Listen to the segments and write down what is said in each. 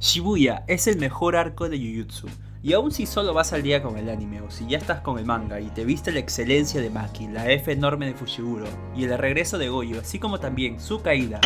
Shibuya es el mejor arco de Jujutsu, y aun si solo vas al día con el anime o si ya estás con el manga y te viste la excelencia de Maki, la F enorme de Fushiguro y el regreso de Gojo, así como también su caída,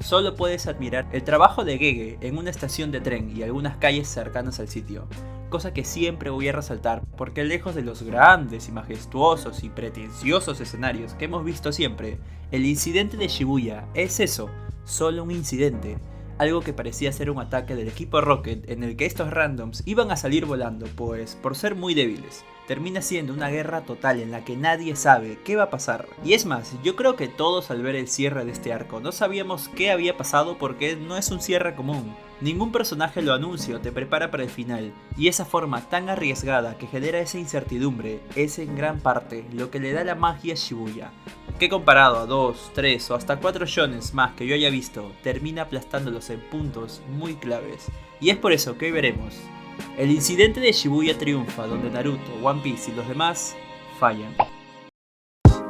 solo puedes admirar el trabajo de Gege en una estación de tren y algunas calles cercanas al sitio, cosa que siempre voy a resaltar porque lejos de los grandes y majestuosos y pretenciosos escenarios que hemos visto siempre, el incidente de Shibuya es eso, solo un incidente. Algo que parecía ser un ataque del equipo Rocket en el que estos randoms iban a salir volando, pues por ser muy débiles, termina siendo una guerra total en la que nadie sabe qué va a pasar. Y es más, yo creo que todos al ver el cierre de este arco no sabíamos qué había pasado porque no es un cierre común. Ningún personaje lo anuncia o te prepara para el final, y esa forma tan arriesgada que genera esa incertidumbre es en gran parte lo que le da la magia a Shibuya, que comparado a 2, 3 o hasta 4 shonens más que yo haya visto, termina aplastándolos en puntos muy claves. Y es por eso que hoy veremos el incidente de Shibuya triunfa donde Naruto, One Piece y los demás fallan.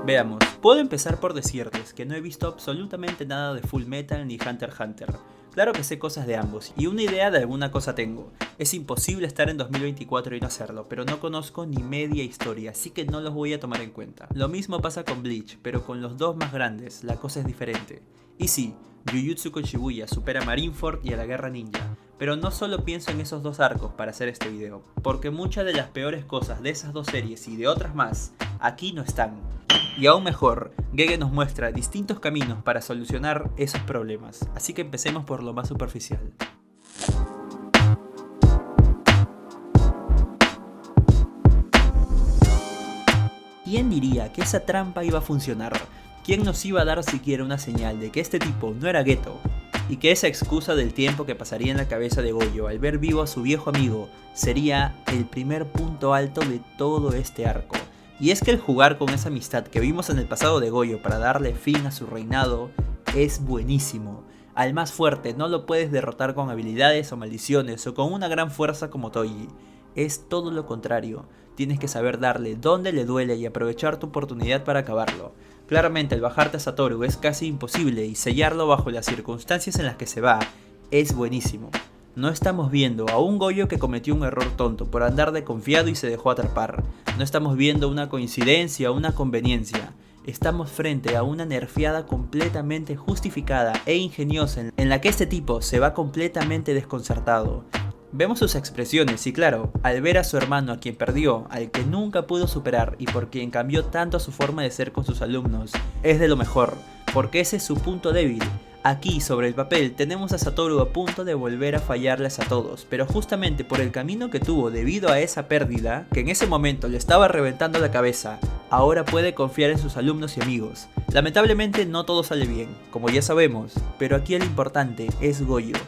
Veamos, puedo empezar por decirles que no he visto absolutamente nada de Full Metal ni Hunter x Hunter. Claro que sé cosas de ambos, y una idea de alguna cosa tengo. Es imposible estar en 2024 y no hacerlo, pero no conozco ni media historia, así que no los voy a tomar en cuenta. Lo mismo pasa con Bleach, pero con los dos más grandes, la cosa es diferente. Y sí, Jujutsu con Shibuya supera a Marineford y a la Guerra Ninja, pero no solo pienso en esos dos arcos para hacer este video, porque muchas de las peores cosas de esas dos series y de otras más, aquí no están. Y aún mejor, Gege nos muestra distintos caminos para solucionar esos problemas, así que empecemos por lo más superficial. ¿Quién diría que esa trampa iba a funcionar? ¿Quién nos iba a dar siquiera una señal de que este tipo no era Geto? Y que esa excusa del tiempo que pasaría en la cabeza de Gojo al ver vivo a su viejo amigo sería el primer punto alto de todo este arco. Y es que el jugar con esa amistad que vimos en el pasado de Gojo para darle fin a su reinado es buenísimo. Al más fuerte no lo puedes derrotar con habilidades o maldiciones o con una gran fuerza como Toji. Es todo lo contrario, tienes que saber darle donde le duele y aprovechar tu oportunidad para acabarlo. Claramente el bajarte a Satoru es casi imposible y sellarlo bajo las circunstancias en las que se va es buenísimo. No estamos viendo a un Gojo que cometió un error tonto por andar de confiado y se dejó atrapar. No estamos viendo una coincidencia o una conveniencia. Estamos frente a una nerfeada completamente justificada e ingeniosa en la que este tipo se va completamente desconcertado. Vemos sus expresiones y claro, al ver a su hermano a quien perdió, al que nunca pudo superar y por quien cambió tanto su forma de ser con sus alumnos, es de lo mejor, porque ese es su punto débil. Aquí, sobre el papel, tenemos a Satoru a punto de volver a fallarles a todos, pero justamente por el camino que tuvo debido a esa pérdida, que en ese momento le estaba reventando la cabeza, ahora puede confiar en sus alumnos y amigos. Lamentablemente no todo sale bien, como ya sabemos, pero aquí el importante es Gojo,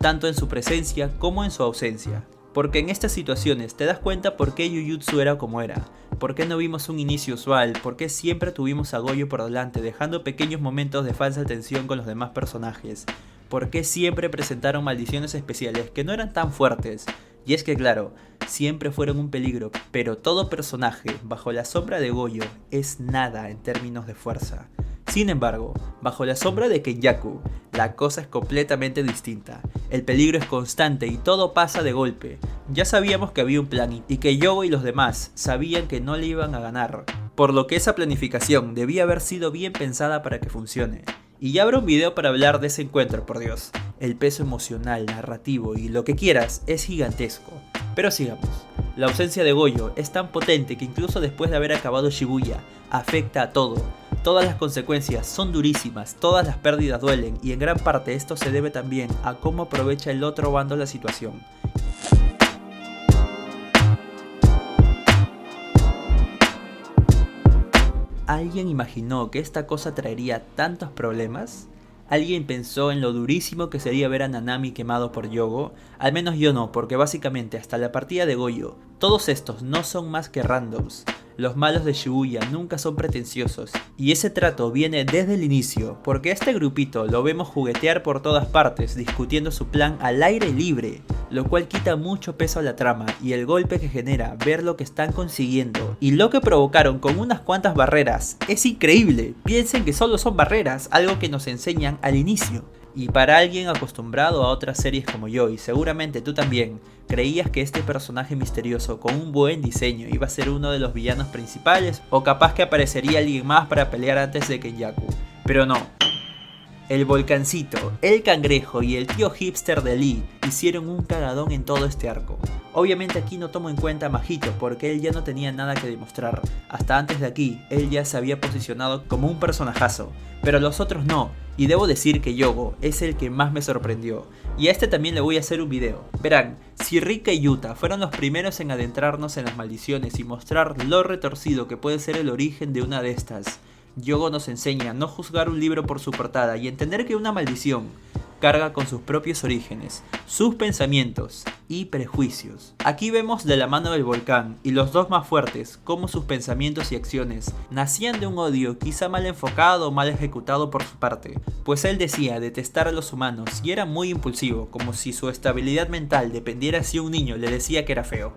tanto en su presencia como en su ausencia. Porque en estas situaciones te das cuenta por qué Jujutsu era como era, por qué no vimos un inicio usual, por qué siempre tuvimos a Gojo por delante dejando pequeños momentos de falsa tensión con los demás personajes, por qué siempre presentaron maldiciones especiales que no eran tan fuertes. Y es que claro, siempre fueron un peligro, pero todo personaje bajo la sombra de Gojo es nada en términos de fuerza. Sin embargo, bajo la sombra de Kenjaku, la cosa es completamente distinta. El peligro es constante y todo pasa de golpe. Ya sabíamos que había un plan y que Yogo y los demás sabían que no le iban a ganar, por lo que esa planificación debía haber sido bien pensada para que funcione. Y ya habrá un video para hablar de ese encuentro, por Dios. El peso emocional, narrativo y lo que quieras es gigantesco. Pero sigamos. La ausencia de Gojo es tan potente que incluso después de haber acabado Shibuya, afecta a todo. Todas las consecuencias son durísimas, todas las pérdidas duelen y en gran parte esto se debe también a cómo aprovecha el otro bando la situación. ¿Alguien imaginó que esta cosa traería tantos problemas? ¿Alguien pensó en lo durísimo que sería ver a Nanami quemado por Yogo? Al menos yo no, porque básicamente hasta la partida de Gojo, todos estos no son más que randoms. Los malos de Shibuya nunca son pretenciosos, y ese trato viene desde el inicio, porque a este grupito lo vemos juguetear por todas partes, discutiendo su plan al aire libre. lo cual quita mucho peso a la trama y el golpe que genera ver lo que están consiguiendo y lo que provocaron con unas cuantas barreras es increíble. Piensen que solo son barreras, algo que nos enseñan al inicio. Y para alguien acostumbrado a otras series como yo, y seguramente tú también, creías que este personaje misterioso con un buen diseño iba a ser uno de los villanos principales, o capaz que aparecería alguien más para pelear antes de Kenjaku. Pero no. El Volcancito, el Cangrejo y el tío hipster de Lee hicieron un cagadón en todo este arco. Obviamente aquí no tomo en cuenta a Majito porque él ya no tenía nada que demostrar. Hasta antes de aquí, él ya se había posicionado como un personajazo, pero los otros no. Y debo decir que Yogo es el que más me sorprendió. Y a este también le voy a hacer un video. Verán, si Rika y Yuta fueron los primeros en adentrarnos en las maldiciones y mostrar lo retorcido que puede ser el origen de una de estas, Yogo nos enseña a no juzgar un libro por su portada y entender que una maldición carga con sus propios orígenes, sus pensamientos y prejuicios. Aquí vemos de la mano del volcán y los dos más fuertes cómo sus pensamientos y acciones nacían de un odio quizá mal enfocado o mal ejecutado por su parte, pues él decía detestar a los humanos y era muy impulsivo, como si su estabilidad mental dependiera si un niño le decía que era feo,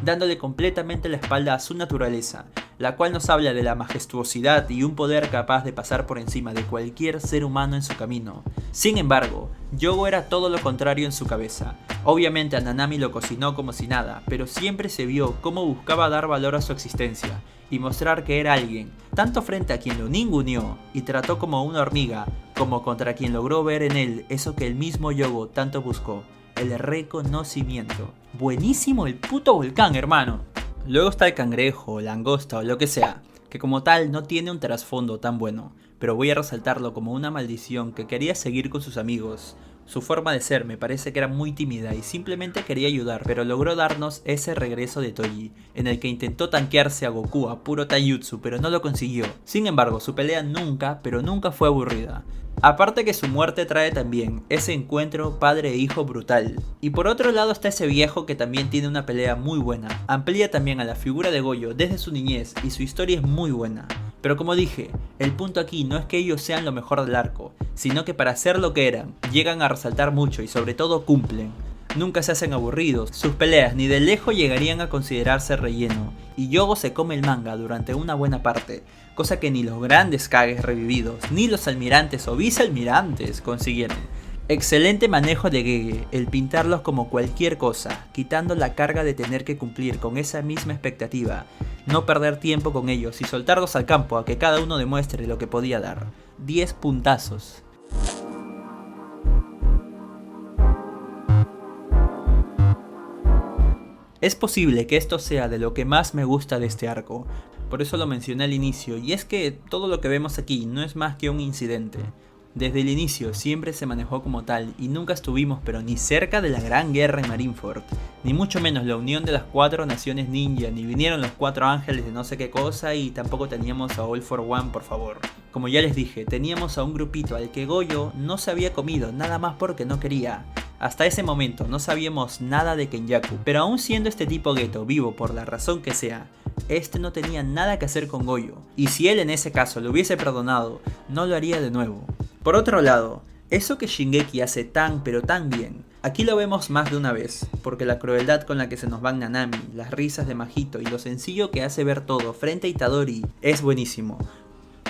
dándole completamente la espalda a su naturaleza, la cual nos habla de la majestuosidad y un poder capaz de pasar por encima de cualquier ser humano en su camino. Sin embargo, Yogo era todo lo contrario en su cabeza. Obviamente a Nanami lo cocinó como si nada, pero siempre se vio cómo buscaba dar valor a su existencia y mostrar que era alguien, tanto frente a quien lo ninguneó y trató como una hormiga, como contra quien logró ver en él eso que el mismo Yogo tanto buscó, el reconocimiento. Buenísimo el puto volcán, hermano. Luego está el cangrejo, langosta o lo que sea, que como tal no tiene un trasfondo tan bueno, pero voy a resaltarlo como una maldición que quería seguir con sus amigos. Su forma de ser me parece que era muy tímida y simplemente quería ayudar, pero logró darnos ese regreso de Toji, en el que intentó tanquearse a Goku a puro taijutsu, pero no lo consiguió. Sin embargo, su pelea nunca, pero nunca fue aburrida. Aparte que su muerte trae también ese encuentro padre e hijo brutal. Y por otro lado está ese viejo que también tiene una pelea muy buena. Amplía también a la figura de Goyo desde su niñez y su historia es muy buena. Pero como dije, el punto aquí no es que ellos sean lo mejor del arco, sino que para ser lo que eran, llegan a resaltar mucho y sobre todo cumplen. Nunca se hacen aburridos, sus peleas ni de lejos llegarían a considerarse relleno, y Yogo se come el manga durante una buena parte, cosa que ni los grandes Kages revividos, ni los almirantes o vicealmirantes consiguieron. Excelente manejo de Gege, el pintarlos como cualquier cosa, quitando la carga de tener que cumplir con esa misma expectativa, no perder tiempo con ellos y soltarlos al campo a que cada uno demuestre lo que podía dar. 10 puntazos. Es posible que esto sea de lo que más me gusta de este arco, por eso lo mencioné al inicio, y es que todo lo que vemos aquí no es más que un incidente. Desde el inicio siempre se manejó como tal y nunca estuvimos pero ni cerca de la gran guerra en Marineford, ni mucho menos la unión de las 4 naciones ninja, ni vinieron los 4 ángeles de no sé qué cosa y tampoco teníamos a All for One, por favor. Como ya les dije, teníamos a un grupito al que Goyo no se había comido nada más porque no quería. Hasta ese momento no sabíamos nada de Kenjaku, pero aún siendo este tipo Geto vivo por la razón que sea, este no tenía nada que hacer con Goyo, y si él en ese caso lo hubiese perdonado, no lo haría de nuevo. Por otro lado, eso que Shingeki hace tan pero tan bien, aquí lo vemos más de una vez, porque la crueldad con la que se nos van Nanami, las risas de Majito y lo sencillo que hace ver todo frente a Itadori es buenísimo.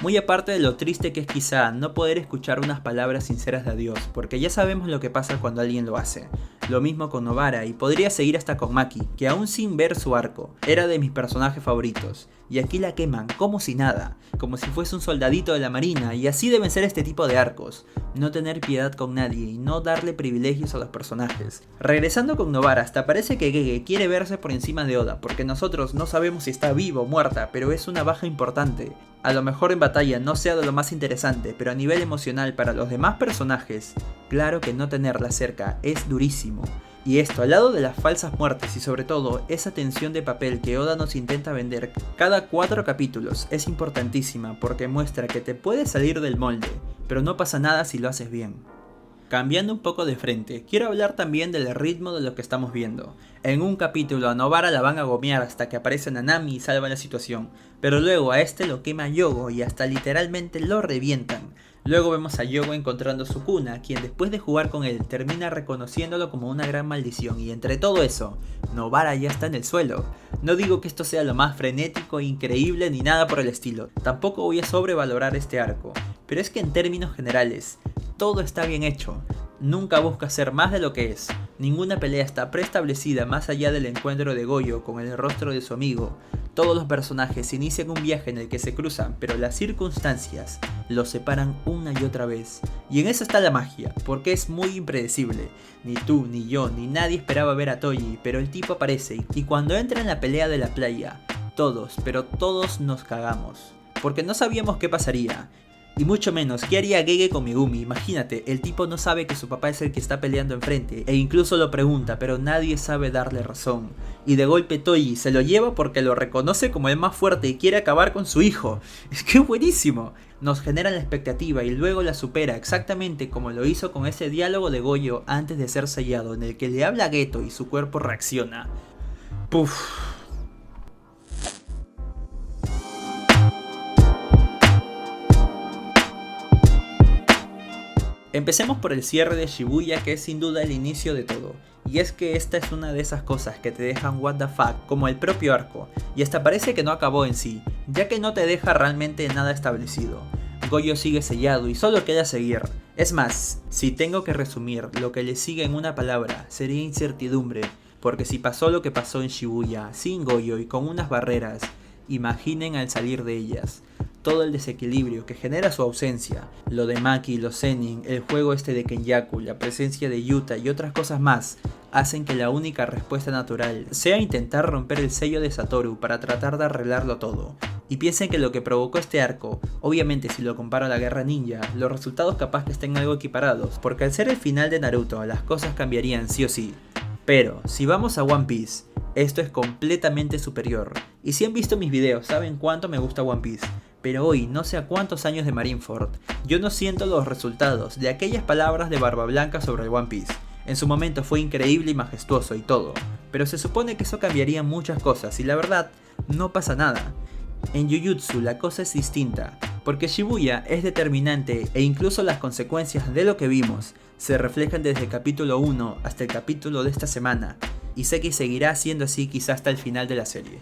Muy aparte de lo triste que es quizá no poder escuchar unas palabras sinceras de adiós, porque ya sabemos lo que pasa cuando alguien lo hace. Lo mismo con Nobara y podría seguir hasta con Maki, que aún sin ver su arco, era de mis personajes favoritos. Y aquí la queman como si nada, como si fuese un soldadito de la marina, y así deben ser este tipo de arcos. No tener piedad con nadie y no darle privilegios a los personajes. Regresando con Nobara, hasta parece que Gege quiere verse por encima de Oda, porque nosotros no sabemos si está viva o muerta, pero es una baja importante. A lo mejor en batalla no sea de lo más interesante, pero a nivel emocional para los demás personajes, claro que no tenerla cerca es durísimo. Y esto al lado de las falsas muertes y sobre todo esa tensión de papel que Oda nos intenta vender cada 4 capítulos es importantísima porque muestra que te puedes salir del molde, pero no pasa nada si lo haces bien. Cambiando un poco de frente, quiero hablar también del ritmo de lo que estamos viendo. En un capítulo a Nobara la van a gomear hasta que aparece Nanami y salva la situación, pero luego a este lo quema Yogo y hasta literalmente lo revientan. Luego vemos a Yogo encontrando su Sukuna, quien después de jugar con él termina reconociéndolo como una gran maldición, y entre todo eso, Nobara ya está en el suelo. No digo que esto sea lo más frenético e increíble ni nada por el estilo, tampoco voy a sobrevalorar este arco, pero es que en términos generales, todo está bien hecho. Nunca busca ser más de lo que es. Ninguna pelea está preestablecida más allá del encuentro de Goyo con el rostro de su amigo. Todos los personajes inician un viaje en el que se cruzan, pero las circunstancias los separan una y otra vez. Y en eso está la magia, porque es muy impredecible. Ni tú, ni yo, ni nadie esperaba ver a Toji, pero el tipo aparece y cuando entra en la pelea de la playa, todos, pero todos nos cagamos. Porque no sabíamos qué pasaría. Y mucho menos, ¿qué haría Gege con Megumi? Imagínate, el tipo no sabe que su papá es el que está peleando enfrente, e incluso lo pregunta, pero nadie sabe darle razón. Y de golpe Toji se lo lleva porque lo reconoce como el más fuerte y quiere acabar con su hijo. Es que buenísimo. Nos genera la expectativa y luego la supera exactamente como lo hizo con ese diálogo de Goyo antes de ser sellado, en el que le habla a Geto y su cuerpo reacciona. Puff. Empecemos por el cierre de Shibuya, que es sin duda el inicio de todo. Y es que esta es una de esas cosas que te dejan what the fuck, como el propio arco, y hasta parece que no acabó en sí, ya que no te deja realmente nada establecido. Goyo sigue sellado y solo queda seguir. Es más, si tengo que resumir lo que le sigue en una palabra, sería incertidumbre, porque si pasó lo que pasó en Shibuya, sin Goyo y con unas barreras, imaginen al salir de ellas. Todo el desequilibrio que genera su ausencia, lo de Maki, los Zenin, el juego este de Kenyaku, la presencia de Yuta y otras cosas más, hacen que la única respuesta natural sea intentar romper el sello de Satoru para tratar de arreglarlo todo. Y piensen que lo que provocó este arco, obviamente si lo comparo a la guerra ninja, los resultados capaz que estén algo equiparados, porque al ser el final de Naruto las cosas cambiarían sí o sí. Pero, si vamos a One Piece, esto es completamente superior. Y si han visto mis videos saben cuánto me gusta One Piece. Pero hoy, no sé a cuántos años de Marineford, yo no siento los resultados de aquellas palabras de Barba Blanca sobre el One Piece. En su momento fue increíble y majestuoso y todo, pero se supone que eso cambiaría muchas cosas y la verdad, no pasa nada. En Jujutsu la cosa es distinta, porque Shibuya es determinante e incluso las consecuencias de lo que vimos se reflejan desde el capítulo 1 hasta el capítulo de esta semana, y sé que seguirá siendo así quizás hasta el final de la serie.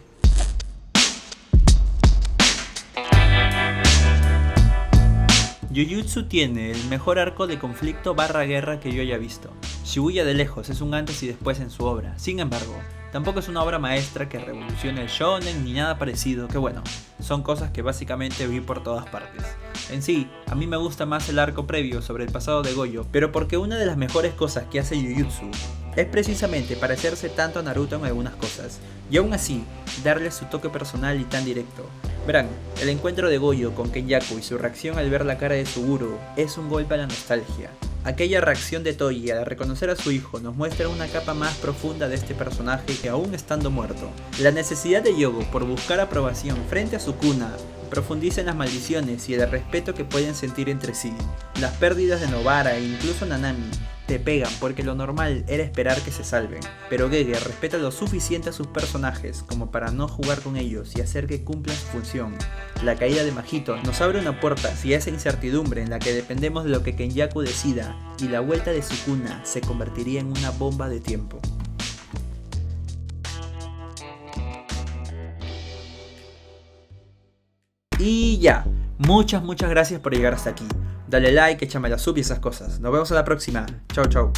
Jujutsu tiene el mejor arco de conflicto barra guerra que yo haya visto. Shibuya de lejos es un antes y después en su obra, sin embargo, tampoco es una obra maestra que revolucione el shonen ni nada parecido, que bueno, son cosas que básicamente vi por todas partes. En sí, a mí me gusta más el arco previo sobre el pasado de Goyo, pero porque una de las mejores cosas que hace Jujutsu es precisamente parecerse tanto a Naruto en algunas cosas, y aún así, darle su toque personal y tan directo. Verán, el encuentro de Goyo con Kenyaku y su reacción al ver la cara de Suguru es un golpe a la nostalgia. Aquella reacción de Toji al reconocer a su hijo nos muestra una capa más profunda de este personaje que aún estando muerto. La necesidad de Yogo por buscar aprobación frente a Sukuna profundiza en las maldiciones y el respeto que pueden sentir entre sí. Las pérdidas de Nobara e incluso Nanami te pegan porque lo normal era esperar que se salven, pero Gege respeta lo suficiente a sus personajes como para no jugar con ellos y hacer que cumplan su función. La caída de Mahito nos abre una puerta hacia esa incertidumbre en la que dependemos de lo que Kenyaku decida, y la vuelta de Sukuna se convertiría en una bomba de tiempo. Y ya, muchas gracias por llegar hasta aquí. Dale like, échame la sub y esas cosas. Nos vemos a la próxima. Chau chau.